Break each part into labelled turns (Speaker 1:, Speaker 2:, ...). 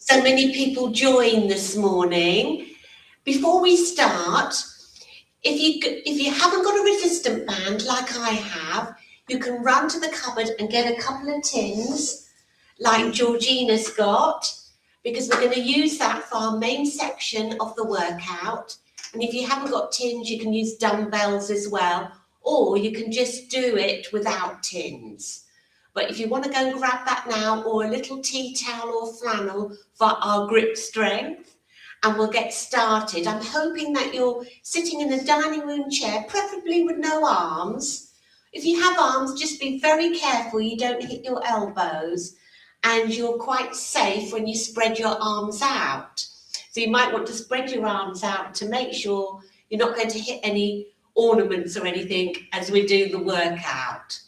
Speaker 1: So many people join this morning. Before we start, if you haven't got a resistant band like I have, you can run to the cupboard and get a couple of tins like Georgina's got, because we're going to use that for our main section of the workout. And if you haven't got tins, you can use dumbbells as well, or you can just do it without tins. But if you want to go and grab that now, or a little tea towel or flannel for our grip strength, and we'll get started. I'm hoping that you're sitting in a dining room chair, preferably with no arms. If you have arms, just be very careful you don't hit your elbows, and you're quite safe when you spread your arms out. So you might want to spread your arms out to make sure you're not going to hit any ornaments or anything as we do the workout.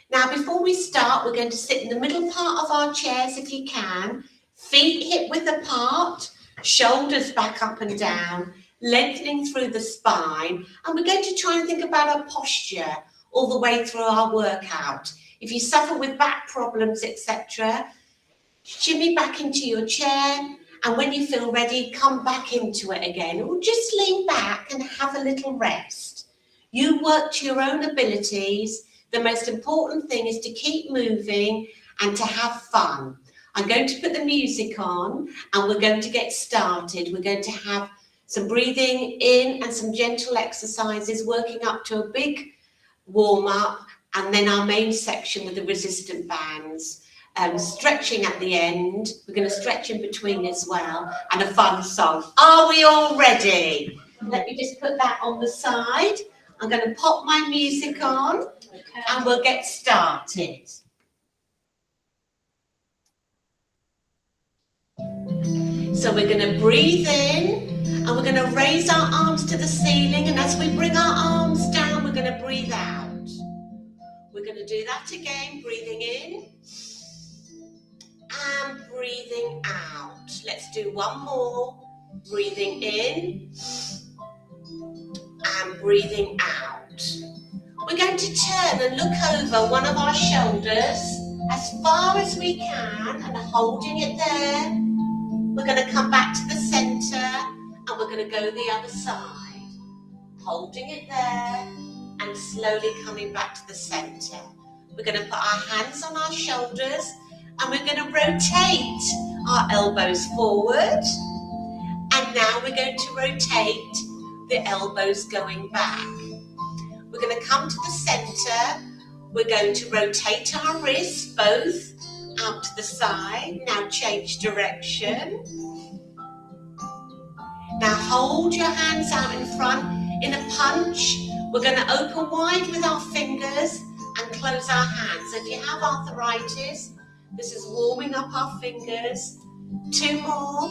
Speaker 1: Now, before we start, we're going to sit in the middle part of our chairs if you can, feet hip width apart, shoulders back up and down, lengthening through the spine, and we're going to try and think about our posture all the way through our workout. If you suffer with back problems, etc., shimmy back into your chair, and when you feel ready, come back into it again, or just lean back and have a little rest. You work to your own abilities. The most important thing is to keep moving and to have fun. I'm going to put the music on and we're going to get started. We're going to have some breathing in and some gentle exercises, working up to a big warm up, and then our main section with the resistant bands. Stretching at the end. We're going to stretch in between as well, and a fun song. Are we all ready? Let me just put that on the side. I'm going to pop my music on. And we'll get started. So we're going to breathe in and we're going to raise our arms to the ceiling, and as we bring our arms down, we're going to breathe out. We're going to do that again, breathing in and breathing out. Let's do one more. Breathing in and breathing out. We're going to turn and look over one of our shoulders as far as we can and holding it there. We're going to come back to the center and we're going to go the other side. Holding it there and slowly coming back to the center. We're going to put our hands on our shoulders and we're going to rotate our elbows forward. And now we're going to rotate the elbows going back. We're going to come to the center. We're going to rotate our wrists both out to the side. Now change direction. Now hold your hands out in front in a punch. We're going to open wide with our fingers and close our hands. So if you have arthritis, this is warming up our fingers. 2 more.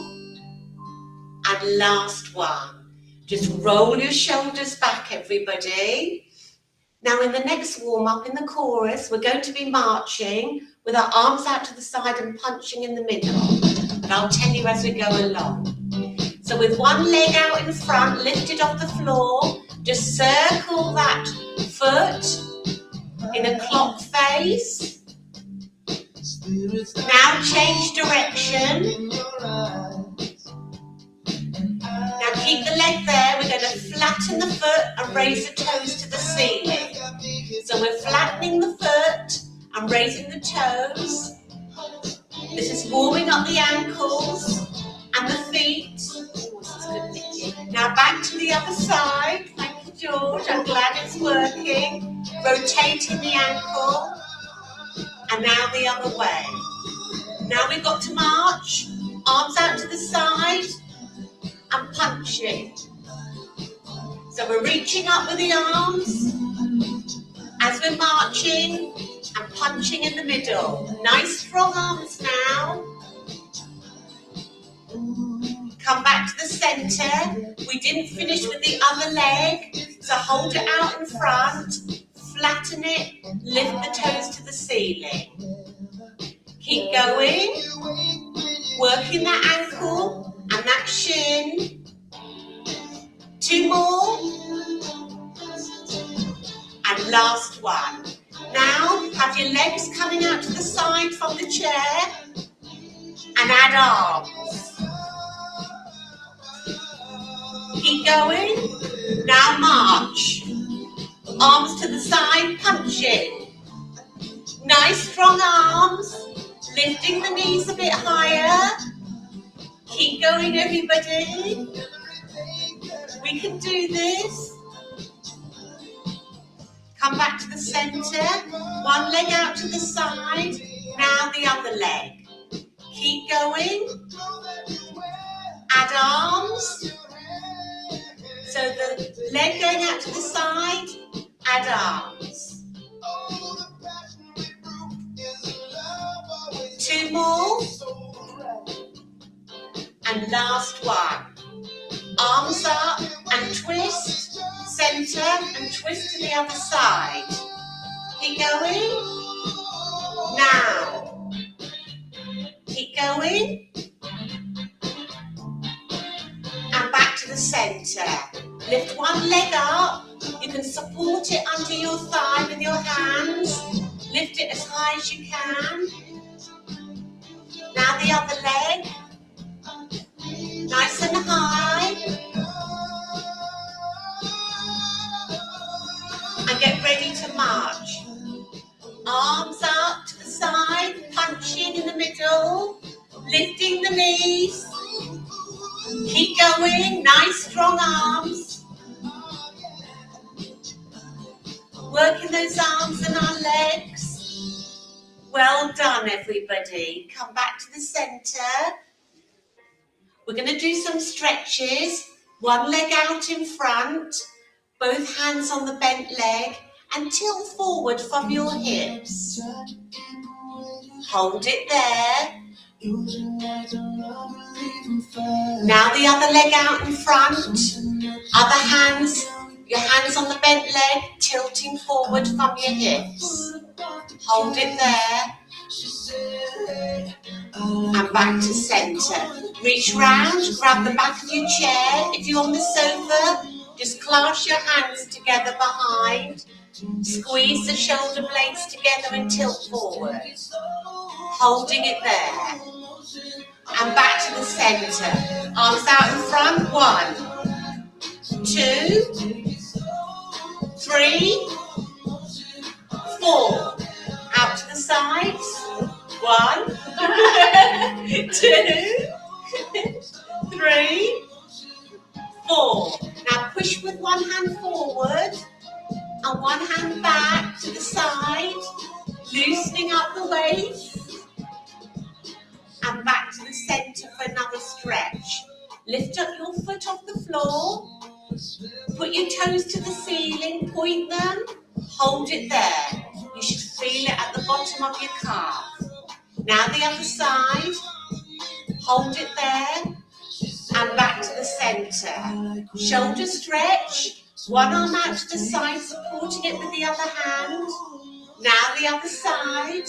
Speaker 1: And last one. Just roll your shoulders back, everybody. Now in the next warm-up, in the chorus, we're going to be marching with our arms out to the side and punching in the middle. And I'll tell you as we go along. So with one leg out in front, lifted off the floor, just circle that foot in a clock face. Now change direction. Now keep the leg there. We're going to flatten the foot and raise the toes to the ceiling. So we're flattening the foot and raising the toes. This is warming up the ankles and the feet. Oh, this is good, Nicki. Now back to the other side. Thank you, George. I'm glad it's working. Rotating the ankle. And now the other way. Now we've got to march. Arms out to the side. And punching. So we're reaching up with the arms as we're marching and punching in the middle. Nice strong arms now. Come back to the center. We didn't finish with the other leg, so hold it out in front, flatten it, lift the toes to the ceiling. Keep going, working that ankle and that shin. 2 more. And last one. Now have your legs coming out to the side from the chair and add arms. Keep going. Now march. Arms to the side, punching. Nice strong arms. Lifting the knees a bit higher. Keep going, everybody. We can do this. Come back to the center. One leg out to the side. Now the other leg. Keep going. Add arms. So the leg going out to the side. Add arms. 2 more. And last one. Arms up and twist. Center and twist to the other side. Keep going. Now. Keep going. And back to the center. Lift one leg up. You can support it under your thigh with your hands. Lift it as high as you can. Now the other leg. Nice and high. And get ready to march. Arms up to the side, punching in the middle, lifting the knees. Keep going, nice strong arms. Working those arms and our legs. Well done, everybody. Come back to the center. We're going to do some stretches. One leg out in front, both hands on the bent leg, and tilt forward from your hips. Hold it there. Now the other leg out in front. Other hands, your hands on the bent leg, tilting forward from your hips. Hold it there. And back to center. Reach round, grab the back of your chair. If you're on the sofa, just clasp your hands together behind. Squeeze the shoulder blades together and tilt forward. Holding it there. And back to the center. Arms out in front. 1, 2, 3, 4. Out to the sides. 1, 2, 3, 4. Now push with one hand forward and one hand back to the side, loosening up the waist. And back to the center for another stretch. Lift up your foot off the floor. Put your toes to the ceiling, point them, hold it there. You should feel it at the bottom of your calf. Now the other side, hold it there, and back to the center. Shoulder stretch, one arm out to the side, supporting it with the other hand. Now the other side.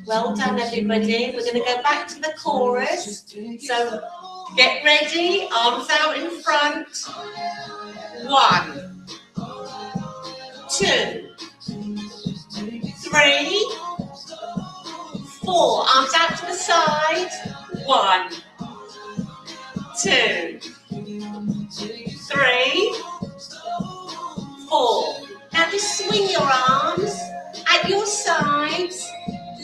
Speaker 1: Well done, everybody. We're going to go back to the chorus. So get ready, arms out in front. 1, 2, 3, 4. Arms out to the side. 1, 2, 3, 4. Now just swing your arms at your sides,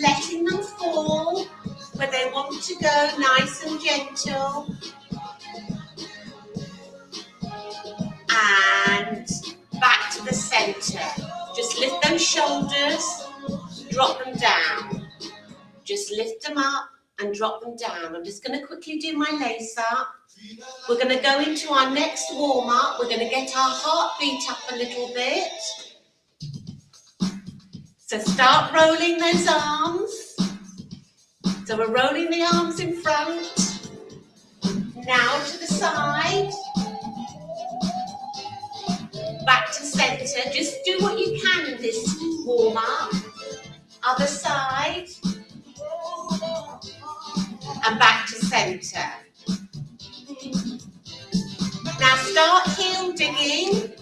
Speaker 1: letting them fall where they want to go, nice and gentle. And back to the center. Just lift those shoulders, drop them down. Just lift them up and drop them down. I'm just going to quickly do my lace up. We're going to go into our next warm up. We're going to get our heartbeat up a little bit. So start rolling those arms. So we're rolling the arms in front. Now to the side. Back to center. Just do what you can in this warm up. Other side. And back to center. Now start heel digging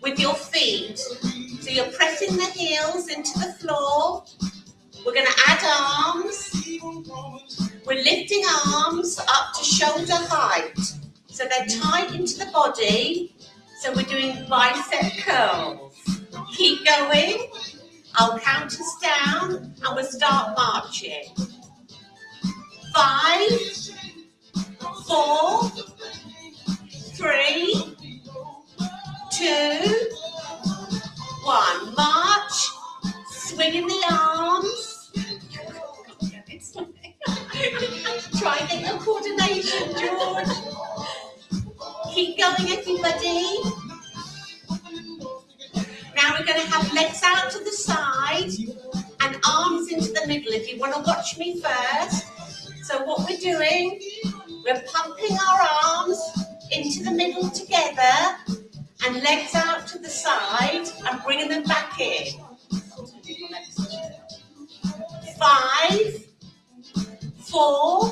Speaker 1: with your feet. So you're pressing the heels into the floor. We're going to add arms. We're lifting arms up to shoulder height. So they're tight into the body. So we're doing bicep curls. Keep going. I'll count us down and we'll start marching. 5, 4, 3, 2, 1. March. Swinging the arms. Try and get your coordination, George. Keep going, everybody. Now we're going to have legs out to the side and arms into the middle. If you want to watch me first. So what we're doing, we're pumping our arms into the middle together and legs out to the side and bringing them back in. 5, 4,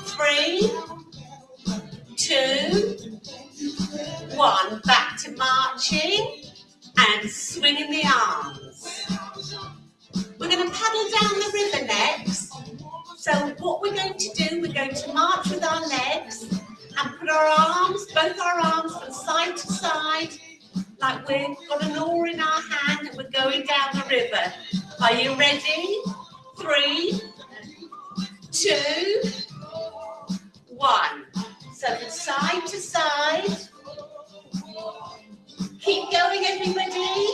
Speaker 1: 3, 2, 1. Back to marching and swinging the arms. We're going to paddle down the river next. So what we're going to do, we're going to march with our legs and put our arms, both our arms from side to side, like we've got an oar in our hand and we're going down the river. Are you ready? 3, 2, 1. So from side to side. Keep going, everybody.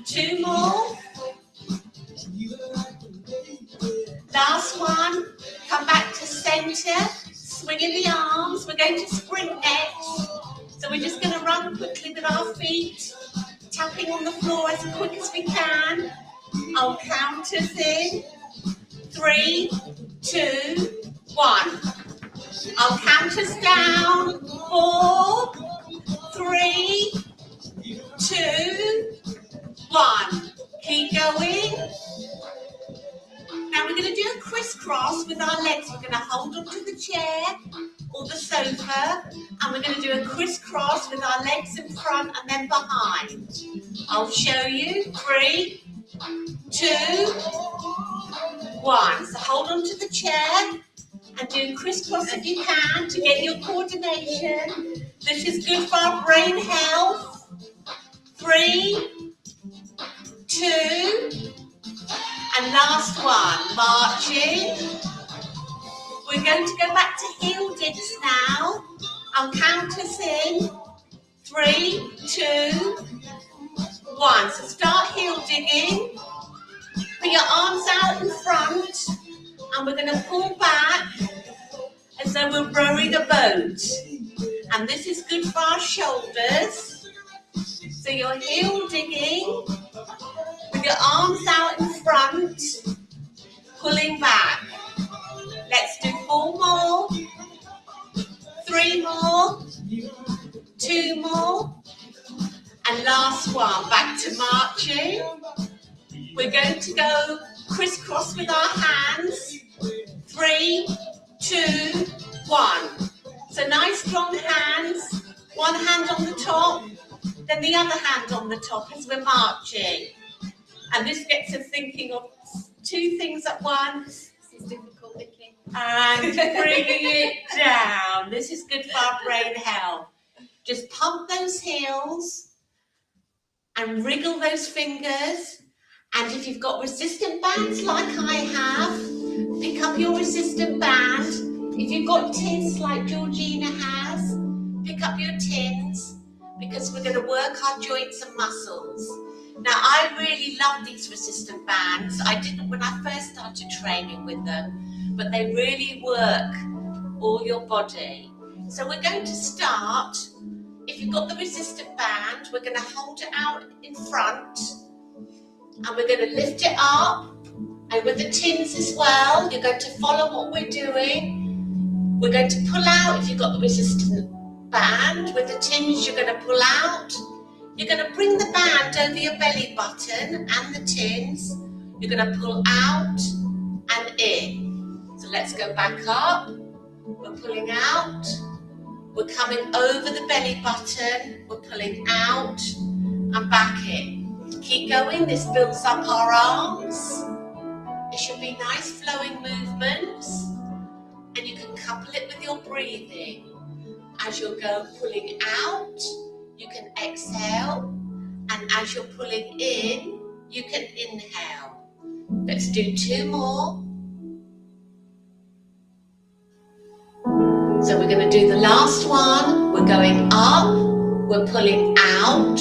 Speaker 1: 2 more. Last one. Come back to center. Swinging the arms. We're going to sprint next. So we're just going to run quickly with our feet, tapping on the floor as quick as we can. I'll count us in. 3, 2, 1. I'll count us down. 4, 3, 2, 1. Keep going. Now we're going to do a crisscross with our legs. We're going to hold onto the chair or the sofa, and we're going to do a crisscross with our legs in front and then behind. I'll show you. 3, 2, 1. So hold onto the chair and do crisscross if you can to get your coordination. This is good for our brain health. 3, 2, and last one. Marching. We're going to go back to heel digs now. I'll count us in. 3, 2, 1. So start heel digging. Put your arms out in front. And we're going to pull back as though we're rowing a boat. And this is good for our shoulders. So you're heel digging with your arms out in front, pulling back. Let's do 4 more, 3 more, 2 more, and last one. Back to marching. We're going to go crisscross with our hands. 3, 2, 1. So nice strong hands. One hand on the top, then the other hand on the top as we're marching. And this gets us thinking of 2 things at once.
Speaker 2: This is difficult, Nicki.
Speaker 1: And bringing it down. This is good for our brain health. Just pump those heels and wriggle those fingers. And if you've got resistant bands like I have, pick up your resistant band. If you've got tins like Georgina has, pick up your tins, because we're going to work our joints and muscles. Now, I really love these resistant bands. I didn't when I first started training with them, but they really work all your body. So we're going to start. If you've got the resistant band, we're going to hold it out in front, and we're going to lift it up. And with the tins as well, you're going to follow what we're doing. We're going to pull out if you've got the resistant band. With the tins, you're going to pull out. You're going to bring the band over your belly button and the tins. You're going to pull out and in. So let's go back up. We're pulling out. We're coming over the belly button. We're pulling out and back in. Keep going. This builds up our arms. There should be nice flowing movements, and you can couple it with your breathing. As you're pulling out, you can exhale, and as you're pulling in, you can inhale. Let's do 2 more. So we're going to do the last one. We're going up, we're pulling out,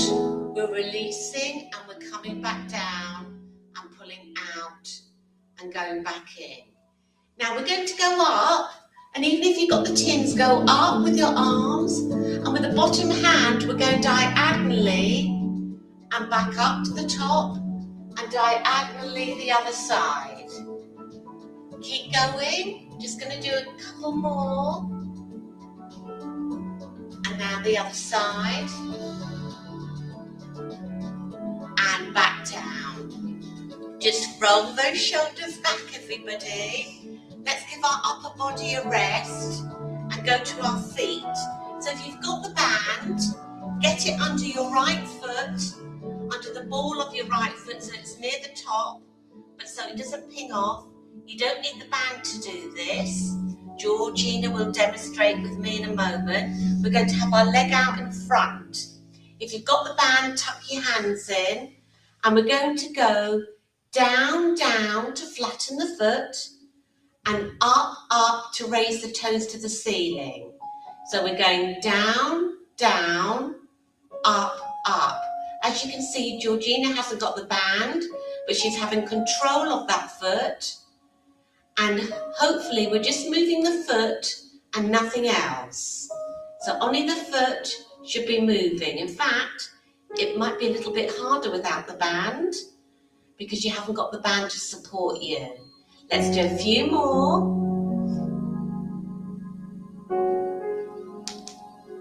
Speaker 1: we're releasing, and we're coming back down and pulling out and going back in. Now we're going to go up, and even if you've got the tins, go up with your arms, and with the bottom hand we're going diagonally and back up to the top and diagonally the other side. Keep going, just going to do a couple more. And now the other side. And back down. Just roll those shoulders back, everybody. Let's give our upper body a rest and go to our feet. So if you've got the band, get it under your right foot, under the ball of your right foot so it's near the top, but so it doesn't ping off. You don't need the band to do this. Georgina will demonstrate with me in a moment. We're going to have our leg out in front. If you've got the band, tuck your hands in, and we're going to go down, down to flatten the foot, and up, up to raise the toes to the ceiling. So we're going down, down, up, up. As you can see, Georgina hasn't got the band, but she's having control of that foot. And hopefully we're just moving the foot and nothing else. So only the foot should be moving. In fact, it might be a little bit harder without the band because you haven't got the band to support you. Let's do a few more.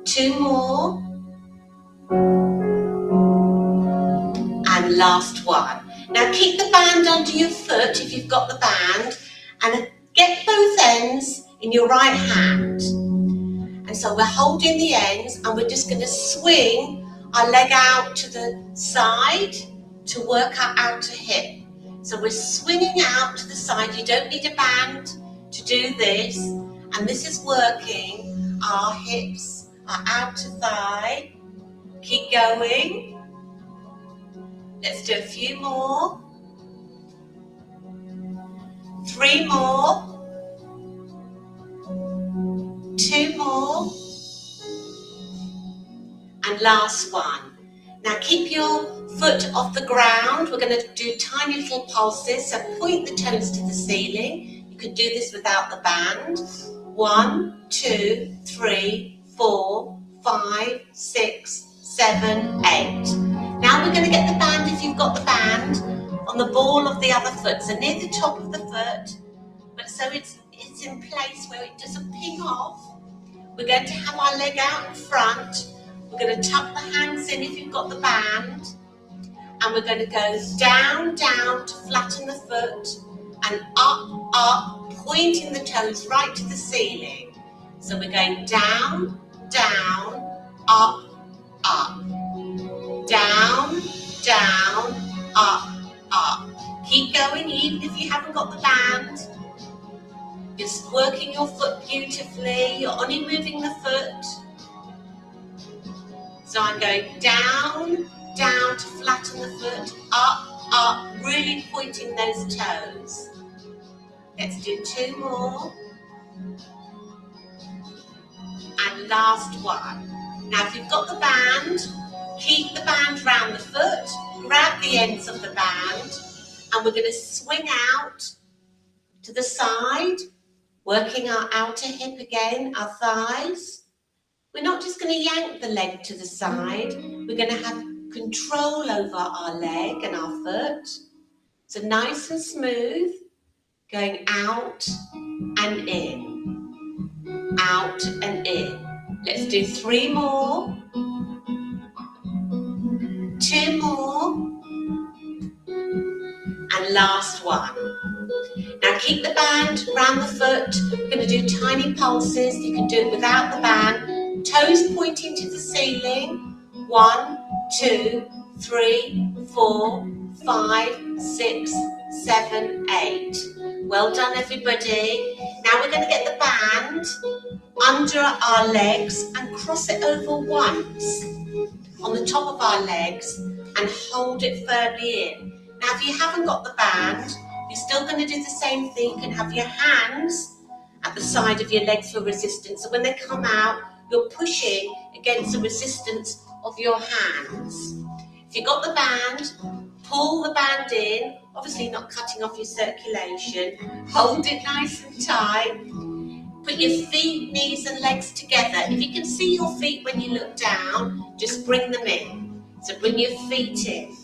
Speaker 1: 2 more. And last one. Now keep the band under your foot if you've got the band, and get both ends in your right hand. And so we're holding the ends, and we're just going to swing our leg out to the side to work our outer hip. So we're swinging out to the side. You don't need a band to do this. And this is working our hips, our outer thigh. Keep going. Let's do a few more. 3 more. 2 more. And last one. Now keep your foot off the ground. We're going to do tiny little pulses. So point the toes to the ceiling. You can do this without the band. 1, 2, 3, 4, 5, 6, 7, 8. Now we're going to get the band, if you've got the band, on the ball of the other foot. So near the top of the foot, but so it's in place where it doesn't ping off. We're going to have our leg out in front. We're going to tuck the hands in if you've got the band. And we're going to go down, down to flatten the foot, and up, up, pointing the toes right to the ceiling. So we're going down, down, up, up. Down, down, up, up. Keep going even if you haven't got the band. Just working your foot beautifully. You're only moving the foot. So I'm going down, down to flatten the foot, up, up, really pointing those toes. Let's do 2 more. And last one. Now if you've got the band, keep the band round the foot, grab the ends of the band, and we're going to swing out to the side, working our outer hip again, our thighs. We're not just going to yank the leg to the side, we're going to have control over our leg and our foot. So nice and smooth, going out and in, out and in. Let's do 3 more. 2 more, and last one. Now keep the band around the foot. We're going to do tiny pulses. You can do it without the band. Toes pointing to the ceiling. 1, 2, 3, 4, 5, 6, 7, 8. Well done, everybody. Now we're going to get the band under our legs and cross it over once on the top of our legs and hold it firmly in. Now, if you haven't got the band, you're still going to do the same thing. You can have your hands at the side of your legs for resistance. So when they come out, you're pushing against the resistance of your hands. If you've got the band, pull the band in, obviously not cutting off your circulation. Hold it nice and tight. Put your feet, knees and legs together. If you can see your feet when you look down, just bring them in. So bring your feet in.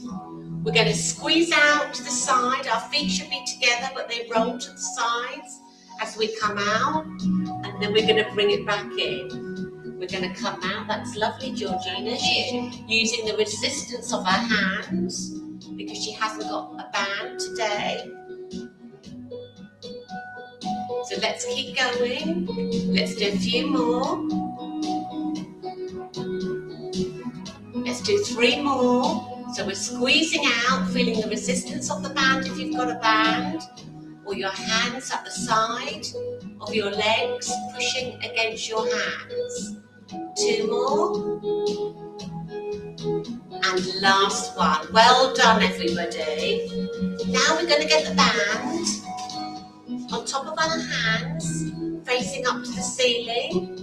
Speaker 1: We're going to squeeze out to the side. Our feet should be together, but they roll to the sides as we come out. And then we're going to bring it back in. We're going to come out. That's lovely, Georgina. She's using the resistance of her hands because she hasn't got a band today. So let's keep going. Let's do a few more. Let's do 3 more. So we're squeezing out, feeling the resistance of the band if you've got a band, or your hands at the side of your legs, pushing against your hands. 2 more. And last one. Well done, everybody. Now we're going to get the band on top of our hands, facing up to the ceiling.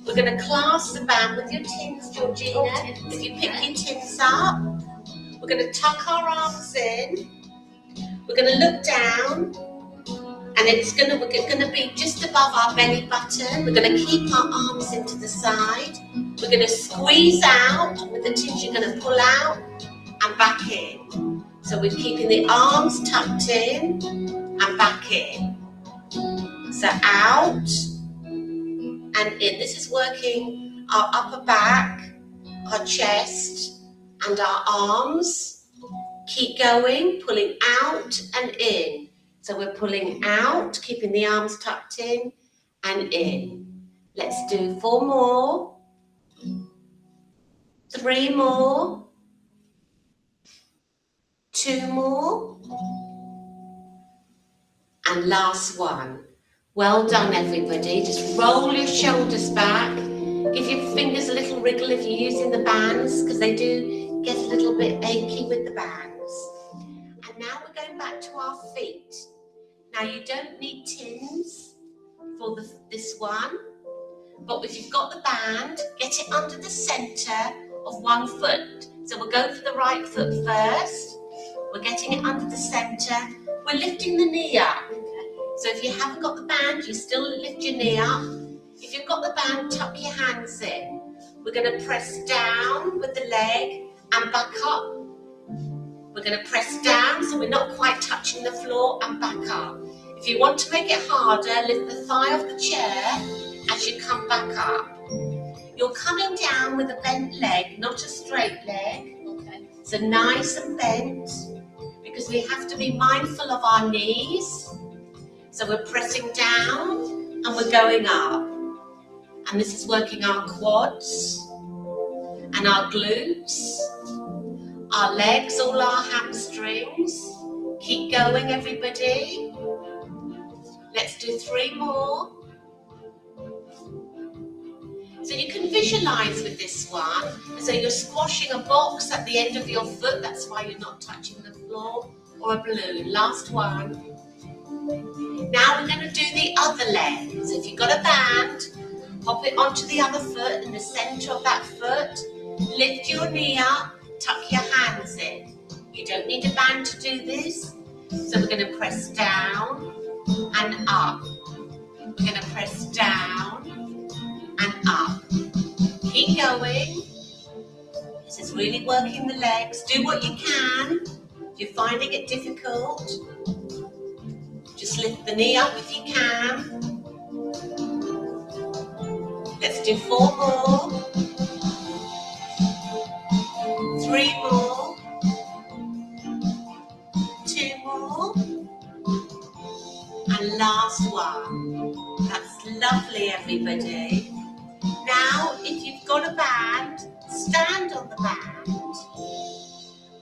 Speaker 1: We're going to clasp the band with your tins, Georgina. If you pick your tins up, we're going to tuck our arms in. We're going to look down, and we're going to be just above our belly button. We're going to keep our arms into the side. We're going to squeeze out with the tins. You're going to pull out and back in. So we're keeping the arms tucked in and back in. So out and in. This is working our upper back, our chest and our arms. Keep going, pulling out and in. So we're pulling out, keeping the arms tucked in and in. Let's do 4 more. 3 more. 2 more. And last one. Well done, everybody. Just roll your shoulders back. Give your fingers a little wriggle if you're using the bands, because they do get a little bit achy with the bands. And now we're going back to our feet. Now you don't need tins for this one, but if you've got the band, get it under the centre of one foot. So we'll go for the right foot first. We're getting it under the centre. We're lifting the knee up. So if you haven't got the band, you still lift your knee up. If you've got the band, tuck your hands in. We're going to press down with the leg and back up. We're going to press down so we're not quite touching the floor and back up. If you want to make it harder, lift the thigh off the chair as you come back up. You're coming down with a bent leg, not a straight leg. Okay. So nice and bent, because we have to be mindful of our knees. So we're pressing down and we're going up. And this is working our quads and our glutes, our legs, all our hamstrings. Keep going, everybody. Let's do 3 more. So you can visualize with this one. So you're squashing a box at the end of your foot. That's why you're not touching the floor, or a balloon. Last one. Now we're going to do the other leg. So if you've got a band, pop it onto the other foot in the center of that foot. Lift your knee up, tuck your hands in. You don't need a band to do this. So we're going to press down and up. We're going to press down and up. Keep going. This is really working the legs. Do what you can. If you're finding it difficult, just lift the knee up if you can. Let's do 4 more. 3 more. 2 more. And last one. That's lovely, everybody. Now, if you've got a band, stand on the band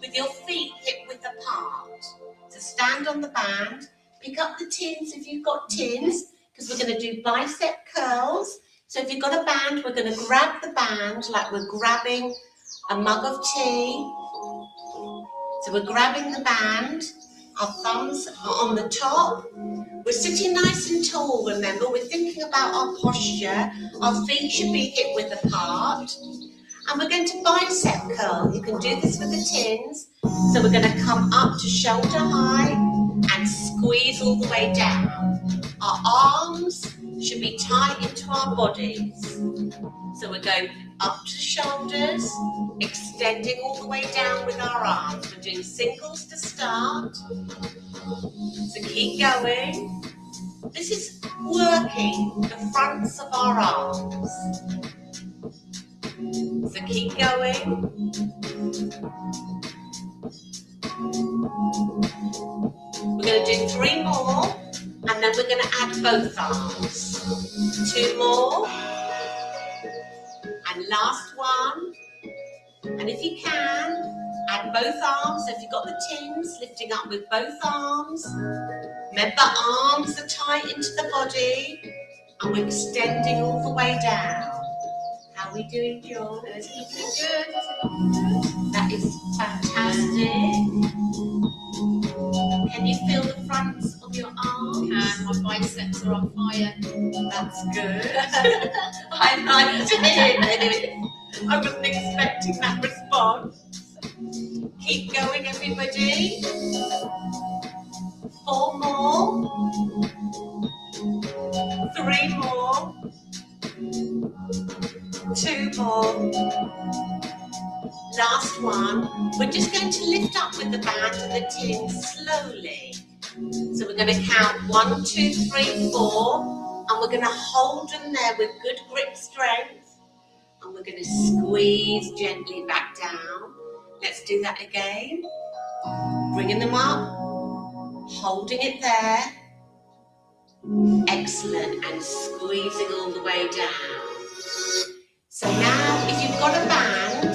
Speaker 1: with your feet hip width apart. So stand on the band, pick up the tins if you've got tins, because we're going to do bicep curls. So if you've got a band, we're going to grab the band like we're grabbing a mug of tea. So we're grabbing the band, our thumbs are on the top. We're sitting nice and tall, remember, we're thinking about our posture. Our feet should be hip-width apart. And we're going to bicep curl. You can do this with the tins. So we're going to come up to shoulder height and squeeze all the way down. Our arms should be tight into our bodies. So we're going up to shoulders, extending all the way down with our arms. We're doing singles to start. So keep going. This is working the fronts of our arms. So keep going. We're going to do 3 more, and then we're going to add both arms. 2 more. And last one. And if you can, add both arms. So if you've got the tins, lifting up with both arms. Remember, arms are tight into the body, and we're extending all the way down. How are we doing, George? Is it looking good? That is fantastic. Can you feel the fronts of your arms?
Speaker 2: Can. My biceps are on fire.
Speaker 1: That's good. I liked it. I wasn't expecting that response. Keep going, everybody. 4 more. 3 more. 2 more. Last one. We're just going to lift up with the band and the tin slowly. So we're going to count 1, 2, 3, 4, and we're going to hold them there with good grip strength, and we're going to squeeze gently back down. Let's do that again. Bringing them up, holding it there. Excellent, and squeezing all the way down. So now, if you've got a band,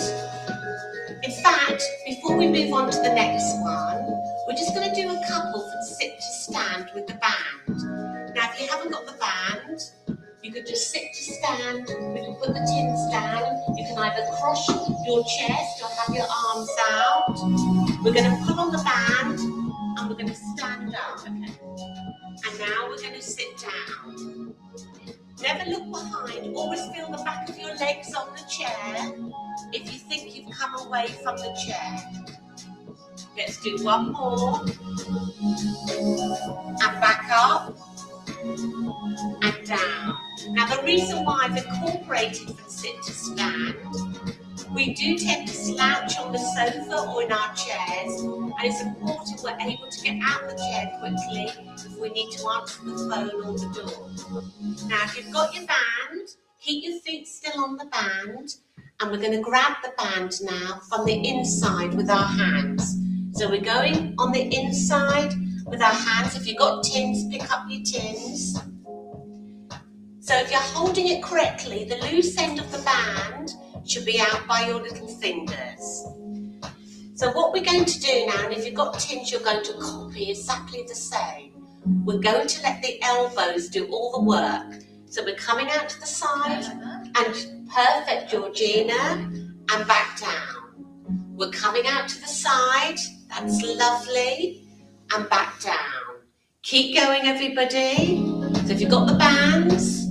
Speaker 1: in fact, before we move on to the next one, we're just going to do a couple from sit to stand with the band. Now, if you haven't got the band, you could just sit to stand. We can put the tins down. You can either cross your chest or have your arms out. We're going to put on the band and we're going to stand up. Okay. And now we're going to sit down. Never look behind. Always feel the back of your legs on the chair if you think you've come away from the chair. Let's do 1 more. And back up. And down. Now the reason why I've incorporated from sit to stand, we do tend to slouch on the sofa or in our chairs, and it's important we're able to get out of the chair quickly if we need to answer the phone or the door. Now if you've got your band, keep your feet still on the band, and we're going to grab the band now from the inside with our hands. So we're going on the inside with our hands. If you've got tins, pick up your tins. So if you're holding it correctly, the loose end of the band should be out by your little fingers. So what we're going to do now, and if you've got tins, you're going to copy exactly the same. We're going to let the elbows do all the work. So we're coming out to the side, and perfect, Georgina, and back down. We're coming out to the side, that's lovely, and back down. Keep going, everybody. So if you've got the bands,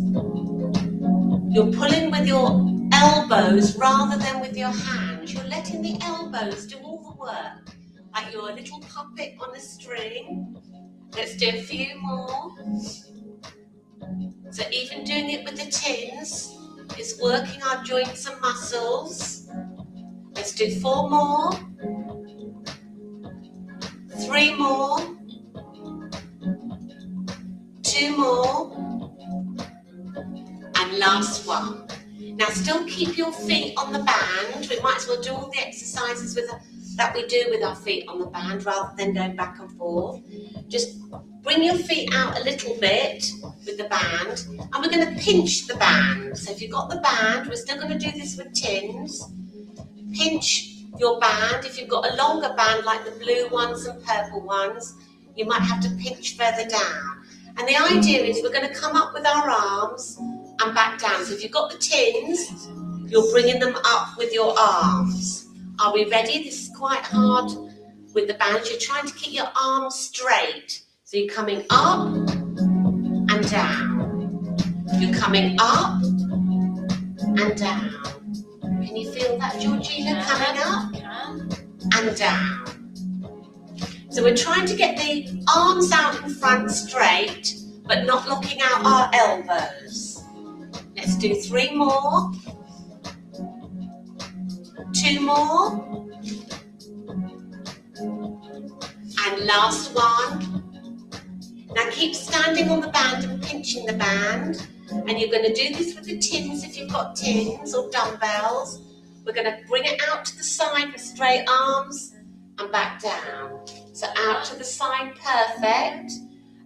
Speaker 1: you're pulling with your elbows rather than with your hands. You're letting the elbows do all the work, like you're a little puppet on a string. Let's do a few more. So even doing it with the tins is working our joints and muscles. Let's do 4 more. 3 more. 2 more. And last one. Now still keep your feet on the band. We might as well do all the exercises that we do with our feet on the band rather than going back and forth. Just bring your feet out a little bit with the band, and we're going to pinch the band. So if you've got the band, we're still going to do this with tins. Pinch your band. If you've got a longer band like the blue ones and purple ones, you might have to pinch further down. And the idea is we're going to come up with our arms and back down. So if you've got the tins, you're bringing them up with your arms. Are we ready? This is quite hard with the bands. You're trying to keep your arms straight. So you're coming up and down. You're coming up and down. Can you feel that, Georgina, coming up and down? So we're trying to get the arms out in front straight, but not locking out our elbows. Let's do 3 more. 2 more. And last one. Now keep standing on the band and pinching the band. And you're going to do this with the tins if you've got tins or dumbbells. We're going to bring it out to the side with straight arms and back down. So out to the side, perfect.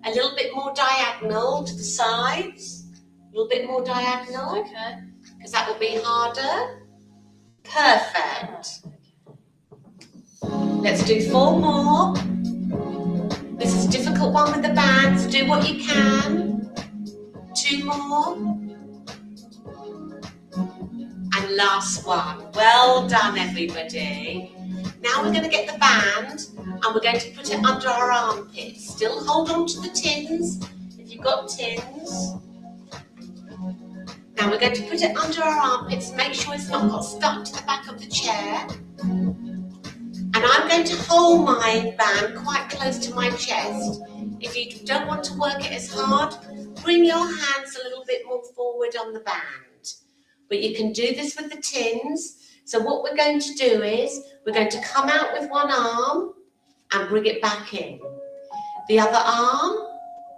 Speaker 1: A little bit more diagonal to the sides. A little bit more diagonal.
Speaker 2: Okay.
Speaker 1: Because that will be harder. Perfect. Let's do 4 more. This is a difficult one with the bands. Do what you can. 2 more. And last one. Well done, everybody. Now we're going to get the band and we're going to put it under our armpits. Still hold on to the tins if you've got tins. Now we're going to put it under our armpits. Make sure it's not got stuck to the back of the chair. And I'm going to hold my band quite close to my chest. If you don't want to work it as hard, bring your hands a little bit more forward on the band. But you can do this with the tins. So what we're going to do is, we're going to come out with one arm and bring it back in. The other arm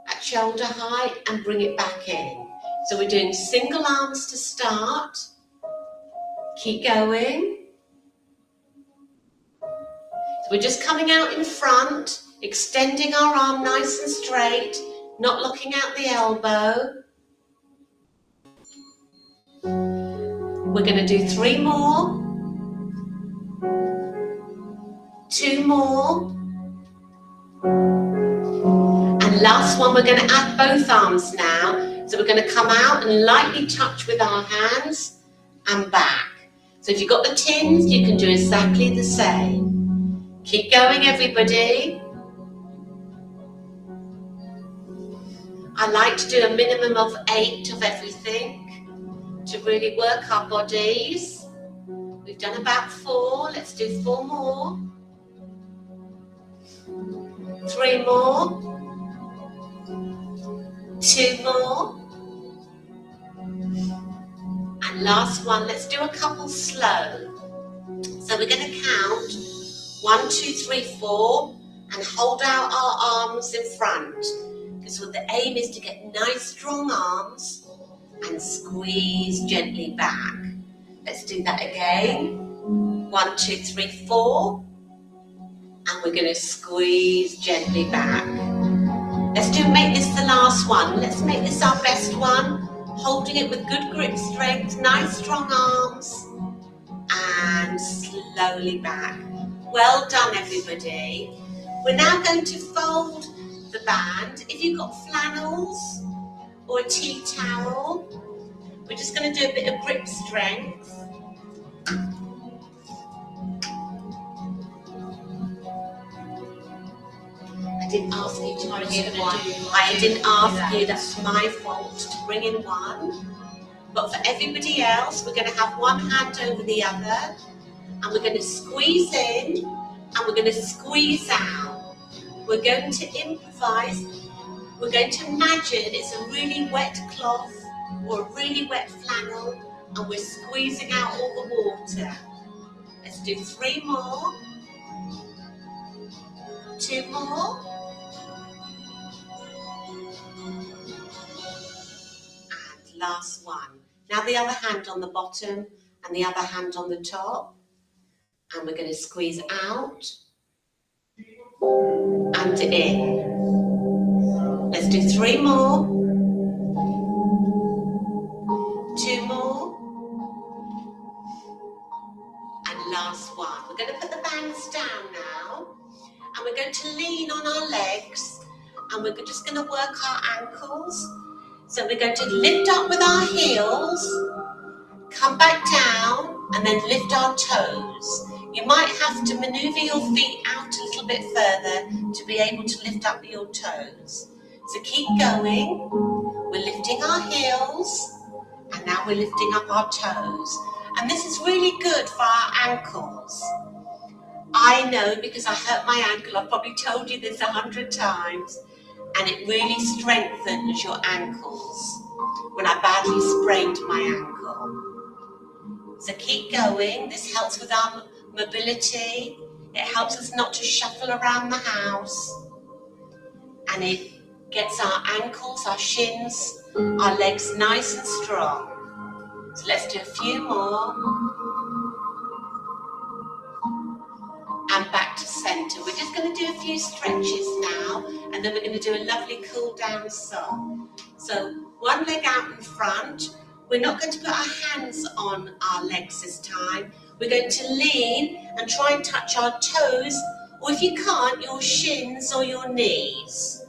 Speaker 1: at shoulder height and bring it back in. So we're doing single arms to start. Keep going. So we're just coming out in front, extending our arm nice and straight, not locking out the elbow. We're going to do 3 more. 2 more. And last one, we're going to add both arms now. So we're going to come out and lightly touch with our hands and back. So if you've got the tins, you can do exactly the same. Keep going, everybody. I like to do a minimum of 8 of everything to really work our bodies. We've done about 4. Let's do 4 more. 3 more. 2 more. And last one, let's do a couple slow. So we're going to count 1, 2, 3, 4 and hold out our arms in front. Because the aim is to get nice strong arms and squeeze gently back. Let's do that again. 1, 2, 3, 4. And we're going to squeeze gently back. Let's make this the last one. Let's make this our best one. Holding it with good grip strength, nice strong arms, and slowly back. Well done, everybody. We're now going to fold the band. If you've got flannels or a tea towel, we're just going to do a bit of grip strength. I didn't ask you to bring in one. I didn't ask you, that's my fault, to bring in one. But for everybody else, we're going to have one hand over the other, and we're going to squeeze in, and we're going to squeeze out. We're going to improvise. We're going to imagine it's a really wet cloth or a really wet flannel, and we're squeezing out all the water. Let's do 3 more. 2 more. And last one. Now the other hand on the bottom and the other hand on the top. And we're going to squeeze out and in. Let's do 3 more. 2 more. And last one. We're going to put the bands down now. And and we're going to lean on our legs, and we're just going to work our ankles. So we're going to lift up with our heels, come back down, and then lift our toes. You might have to maneuver your feet out a little bit further to be able to lift up your toes. So keep going. We're lifting our heels, and now we're lifting up our toes. And this is really good for our ankles. I know because I hurt my ankle. I've probably told you this 100 times. And it really strengthens your ankles when I badly sprained my ankle. So keep going. This helps with our mobility. It helps us not to shuffle around the house. And it gets our ankles, our shins, our legs nice and strong. So let's do a few more. And back to center. We're just going to do a few stretches now, and then we're going to do a lovely cool down song. So one leg out in front. We're not going to put our hands on our legs this time. We're going to lean and try and touch our toes, or if you can't, your shins or your knees.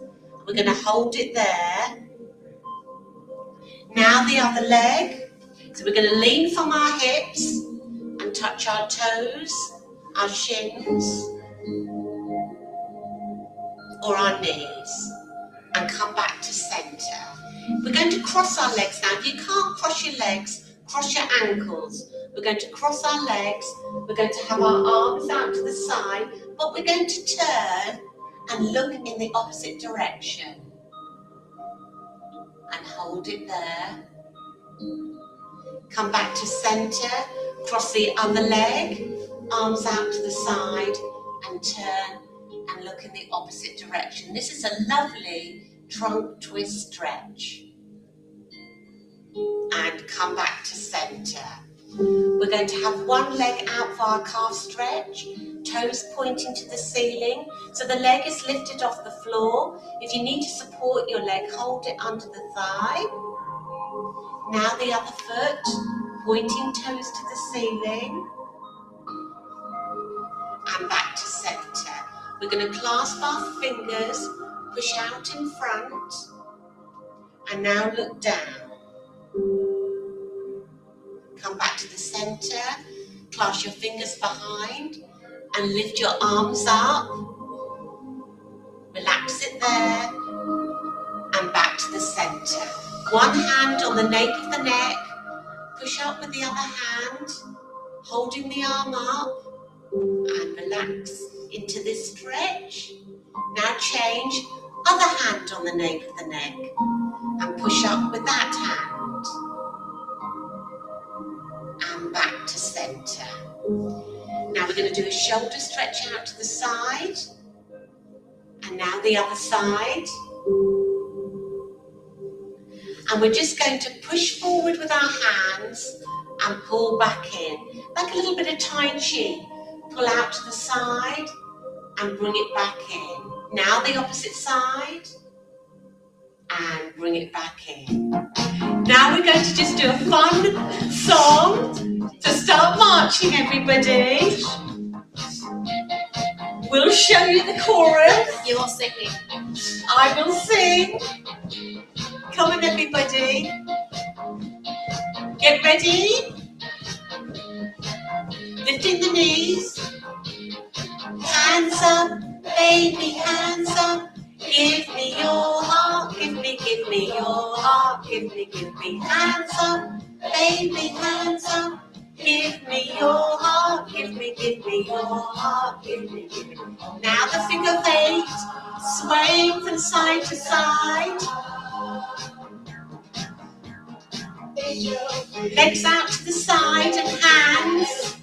Speaker 1: We're going to hold it there. Now the other leg. So we're going to lean from our hips and touch our toes, our shins, or our knees, and come back to center. We're going to cross our legs now. If you can't cross your legs, cross your ankles. We're going to cross our legs. We're going to have our arms out to the side, but we're going to turn and look in the opposite direction. And hold it there. Come back to center. Cross the other leg. Arms out to the side, and turn and look in the opposite direction. This is a lovely trunk twist stretch. And come back to center. We're going to have one leg out for our calf stretch, toes pointing to the ceiling, so the leg is lifted off the floor. If you need to support your leg, hold it under the thigh. Now the other foot, pointing toes to the ceiling. And back to center. We're going to clasp our fingers, push out in front, and now look down. Come back to the center, clasp your fingers behind, and lift your arms up. Relax it there, and back to the center. One hand on the nape of the neck, push up with the other hand, holding the arm up, and relax into this stretch. Now change, other hand on the nape of the neck, and push up with that hand. And back to center. Now we're going to do a shoulder stretch out to the side. And now the other side. And we're just going to push forward with our hands and pull back in. Like a little bit of Tai Chi. Pull out to the side and bring it back in. Now the opposite side and bring it back in. Now we're going to just do a fun song to start marching, everybody. We'll show you the chorus.
Speaker 2: You are singing.
Speaker 1: I will sing. Come on, everybody. Get ready. Lifting the knees. Hands up, baby, hands up. Give me your heart, give me your heart, give me hands up, baby, hands up. Give me your heart, give me your heart, give me. Now the figure of 8, swaying from side to side. Legs out to the side and hands.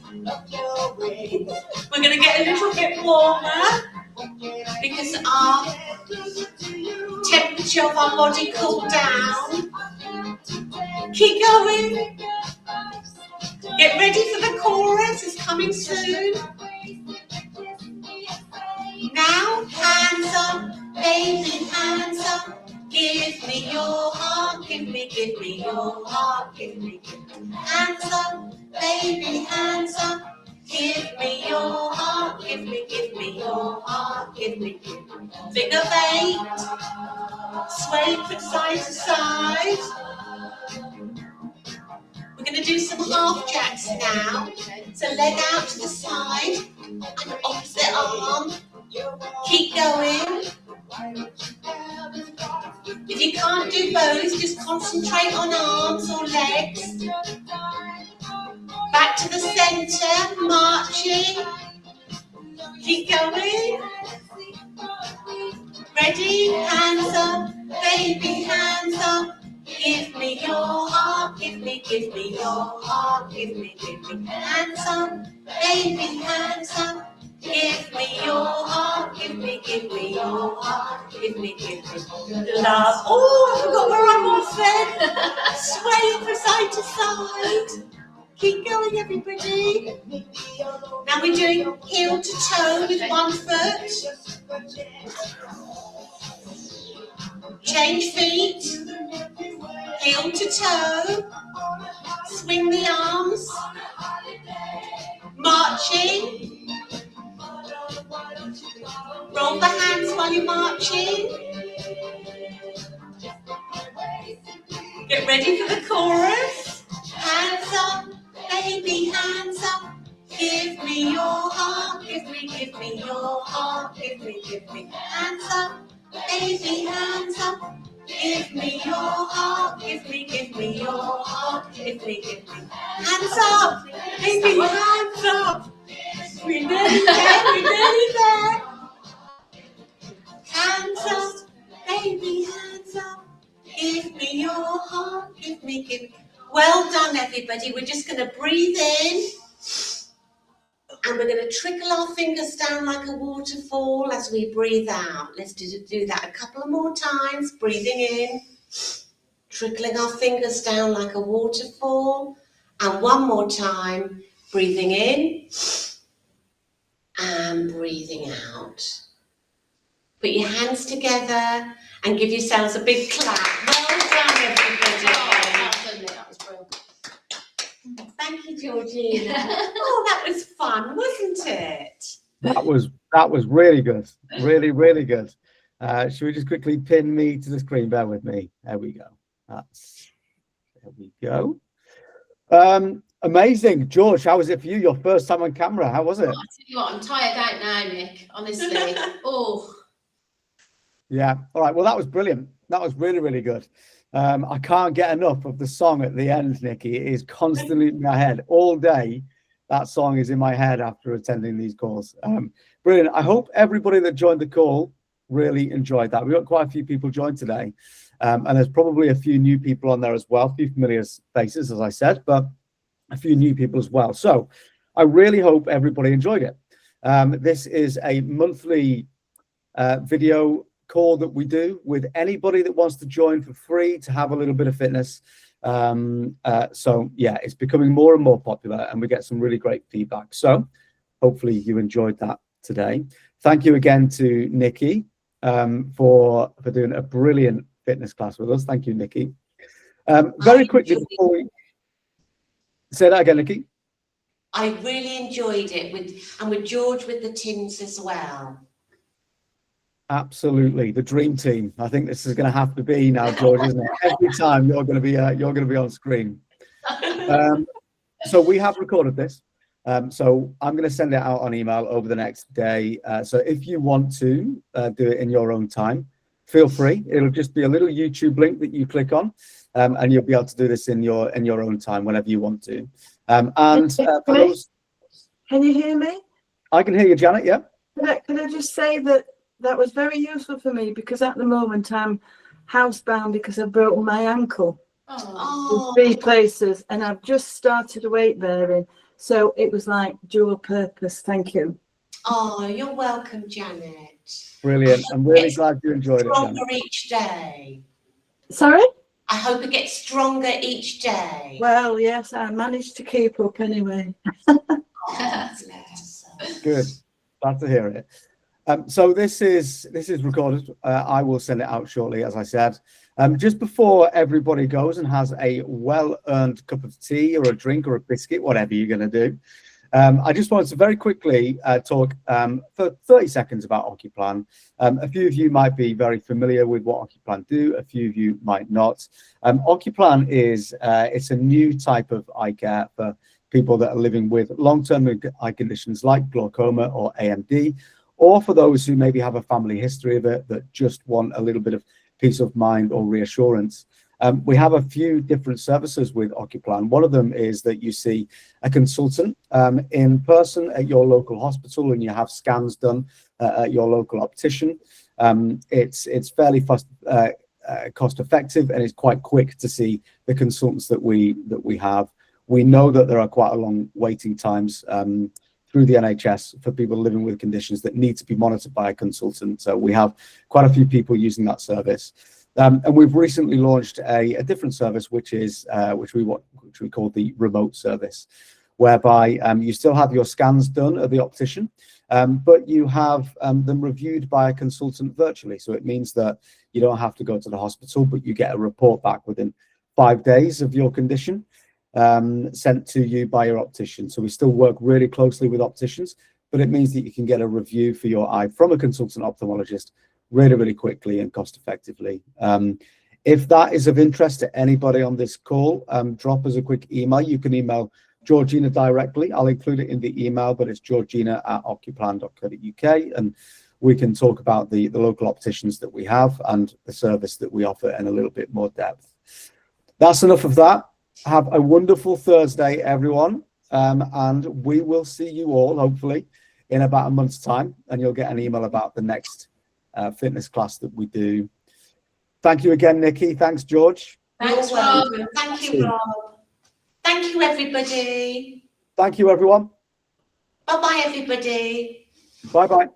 Speaker 1: We're going to get a little bit warmer because our temperature of our body cooled down. Keep going. Get ready for the chorus, it's coming soon. Now, hands up, baby, hands up. Give me your heart, give me your heart, give me. Hands up, baby, hands up. Give me your heart, give me your heart, give me. Figure of 8, sway from side to side. We're going to do some half jacks now. So leg out to the side and opposite arm. Keep going. If you can't do both, just concentrate on arms or legs. Back to the centre, marching. Keep going. Ready? Hands up, baby, hands up. Give me your heart, give me your heart, give me hands up, baby, hands up. Give me your heart, give me your heart, give me love. Oh, I forgot where I'm off then. Sway from side to side. Keep going, everybody. Now we're doing heel to toe with one foot. Change feet. Heel to toe. Swing the arms. Marching. Roll the hands while you're marching. Get ready for the chorus. Hands up, baby, hands up. Give me your heart, give me your heart, give me hands up, baby, hands up. Give me your heart, give me your heart, give me hands up, baby, hands up. We're nearly there. Hands up, baby, hands up. Give me your heart, give me. Well done, everybody. We're just going to breathe in. And we're going to trickle our fingers down like a waterfall as we breathe out. Let's do that a couple of more times. Breathing in, trickling our fingers down like a waterfall. And one more time, breathing in and breathing out. Put your hands together and give yourselves a big clap. Well done, everybody.
Speaker 2: That was brilliant.
Speaker 1: Thank you, Georgina. Oh, that was fun, wasn't it?
Speaker 3: That was really good. Really, really good. Should we just quickly pin me to the screen? Bear with me. There we go. There we go. Amazing. George, how was it for you? Your first time on camera. How was it?
Speaker 2: Oh, I tell you what, I'm tired out now, Nick. Honestly. Oh.
Speaker 3: Yeah. All right. Well, that was brilliant. That was really, really good. I can't get enough of the song at the end, Nicki. It is constantly in my head all day. That song is in my head after attending these calls. Brilliant. I hope everybody that joined the call really enjoyed that. We got quite a few people joined today. And there's probably a few new people on there as well, a few familiar faces, as I said, but a few new people as well. So I really hope everybody enjoyed it. This is a monthly video call that we do with anybody that wants to join for free to have a little bit of fitness. So yeah, it's becoming more and more popular and we get some really great feedback. So hopefully you enjoyed that today. Thank you again to Nicki for doing a brilliant fitness class with us. Thank you, Nicki. Very quickly before we say that again, Nicki.
Speaker 1: I really enjoyed it with George with the tins as well.
Speaker 3: Absolutely, the dream team. I think this is going to have to be now, George, isn't it? Every time you're going to be on screen. So we have recorded this. So I'm going to send it out on email over the next day. So if you want to do it in your own time, feel free. It'll just be a little YouTube link that you click on, and you'll be able to do this in your own time whenever you want to. For those,
Speaker 4: can you hear me?
Speaker 3: I can hear you, Janet. Yeah.
Speaker 4: Can I just say that was very useful for me because at the moment I'm housebound because I've broken my ankle in 3 places and I've just started weight bearing. So it was like dual purpose. Thank you.
Speaker 1: Oh, you're welcome, Janet.
Speaker 3: Brilliant. I'm really glad you enjoyed it,
Speaker 1: Stronger
Speaker 3: Janet.
Speaker 1: each day.
Speaker 4: Sorry?
Speaker 1: I hope it gets stronger each day.
Speaker 4: Well, yes, I managed to keep up anyway.
Speaker 1: Oh, bless.
Speaker 3: Good. Glad to hear it. So this is recorded. I will send it out shortly, as I said. Just before everybody goes and has a well-earned cup of tea or a drink or a biscuit, whatever you're going to do, I just wanted to very quickly talk for 30 seconds about OcuPlan. A few of you might be very familiar with what OcuPlan do, a few of you might not. OcuPlan is it's a new type of eye care for people that are living with long-term eye conditions like glaucoma or AMD, or for those who maybe have a family history of it that just want a little bit of peace of mind or reassurance. We have a few different services with OcuPlan. One of them is that you see a consultant in person at your local hospital, and you have scans done at your local optician. It's fairly cost effective, and it's quite quick to see the consultants that we have. We know that there are quite a long waiting times through the NHS for people living with conditions that need to be monitored by a consultant. So we have quite a few people using that service. And we've recently launched a different service, which we call the remote service, whereby you still have your scans done at the optician, but you have them reviewed by a consultant virtually. So it means that you don't have to go to the hospital, but you get a report back within 5 days of your condition sent to you by your optician. So we still work really closely with opticians, but it means that you can get a review for your eye from a consultant ophthalmologist really quickly and cost effectively. If that is of interest to anybody on this call, drop us a quick email. You can email Georgina directly. I'll include it in the email, but it's georgina@ocuplan.co.uk, and we can talk about the local opticians that we have and the service that we offer in a little bit more depth. That's enough of that. Have a wonderful Thursday, everyone, and we will see you all hopefully in about a month's time, and you'll get an email about the next fitness class that we do. Thank you again, Nicki. Thanks, George.
Speaker 2: Thanks, Rob.
Speaker 1: Thank you, Rob. Thank you, everybody.
Speaker 3: Thank you, everyone.
Speaker 1: Bye-bye, everybody.
Speaker 3: Bye-bye.